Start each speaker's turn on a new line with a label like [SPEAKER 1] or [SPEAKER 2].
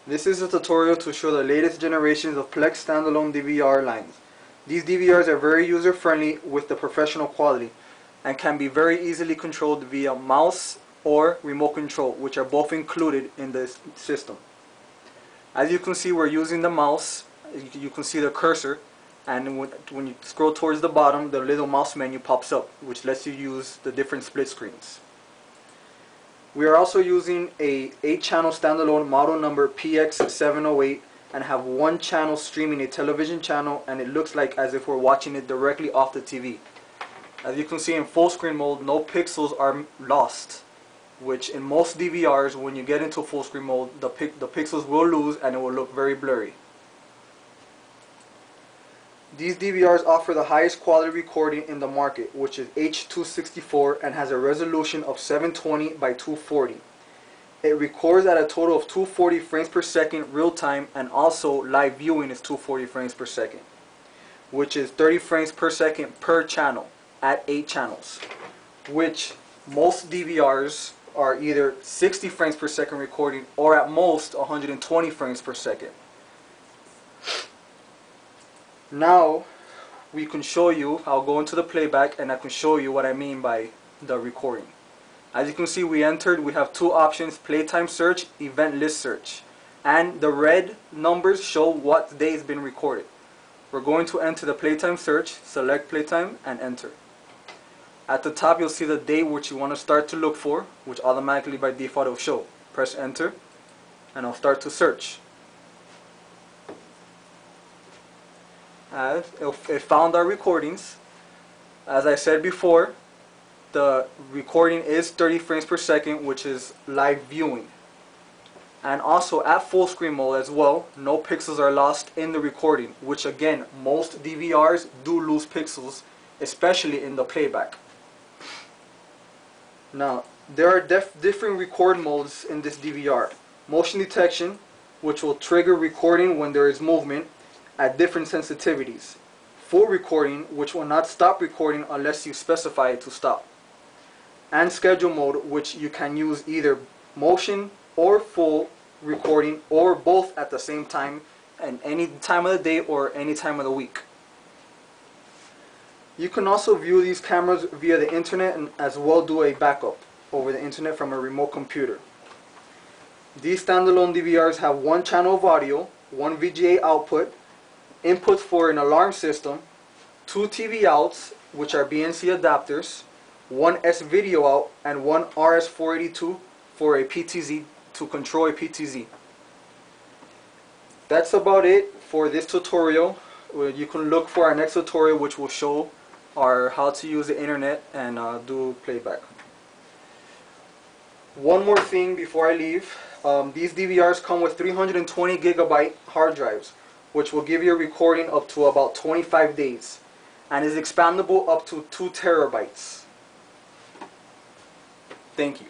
[SPEAKER 1] This is a tutorial to show the latest generations of PLEX standalone DVR lines. These DVRs are very user friendly with the professional quality and can be very easily controlled via mouse or remote control, which are both included in this system. As you can see, we're using the mouse. You can see the cursor, and when you scroll towards the bottom, the little mouse menu pops up, which lets you use the different split screens. We are also using a 8-channel standalone model number PX708 and have one channel streaming a television channel, and it looks like as if we're watching it directly off the TV. As you can see, in full screen mode, no pixels are lost, which in most DVRs, when you get into full screen mode, the pixels will lose and it will look very blurry. These DVRs offer the highest quality recording in the market, which is H264, and has a resolution of 720 by 240. It records at a total of 240 frames per second real time, and also live viewing is 240 frames per second, which is 30 frames per second per channel at 8 channels, which most DVRs are either 60 frames per second recording or at most 120 frames per second. Now we can show you, I'll go into the playback and I can show you what I mean by the recording. As you can see, we have two options: playtime search, event list search, and the red numbers show what day has been recorded. We're going to enter the playtime search, select playtime, and enter. At the top you'll see the date which you want to start to look for, which automatically by default will show. Press enter and I'll start to search. It found our recordings. As I said before, the recording is 30 frames per second, which is live viewing. And also at full screen mode as well, no pixels are lost in the recording, which again, most DVRs do lose pixels, especially in the playback. Now, there are different record modes in this DVR. Motion detection, which will trigger recording when there is movement at different sensitivities. Full recording, which will not stop recording unless you specify it to stop. And schedule mode, which you can use either motion or full recording or both at the same time, and any time of the day or any time of the week. You can also view these cameras via the internet and as well do a backup over the internet from a remote computer. These standalone DVRs have one channel of audio, one VGA output, inputs for an alarm system, 2 TV outs, which are BNC adapters, one S-video out, and one RS-482 for a PTZ to control a PTZ. That's about it for this tutorial. You can look for our next tutorial, which will show how to use the internet and do playback. One more thing before I leave. These DVRs come with 320 gigabyte hard drives, which will give you a recording up to about 25 days and is expandable up to 2 terabytes. Thank you.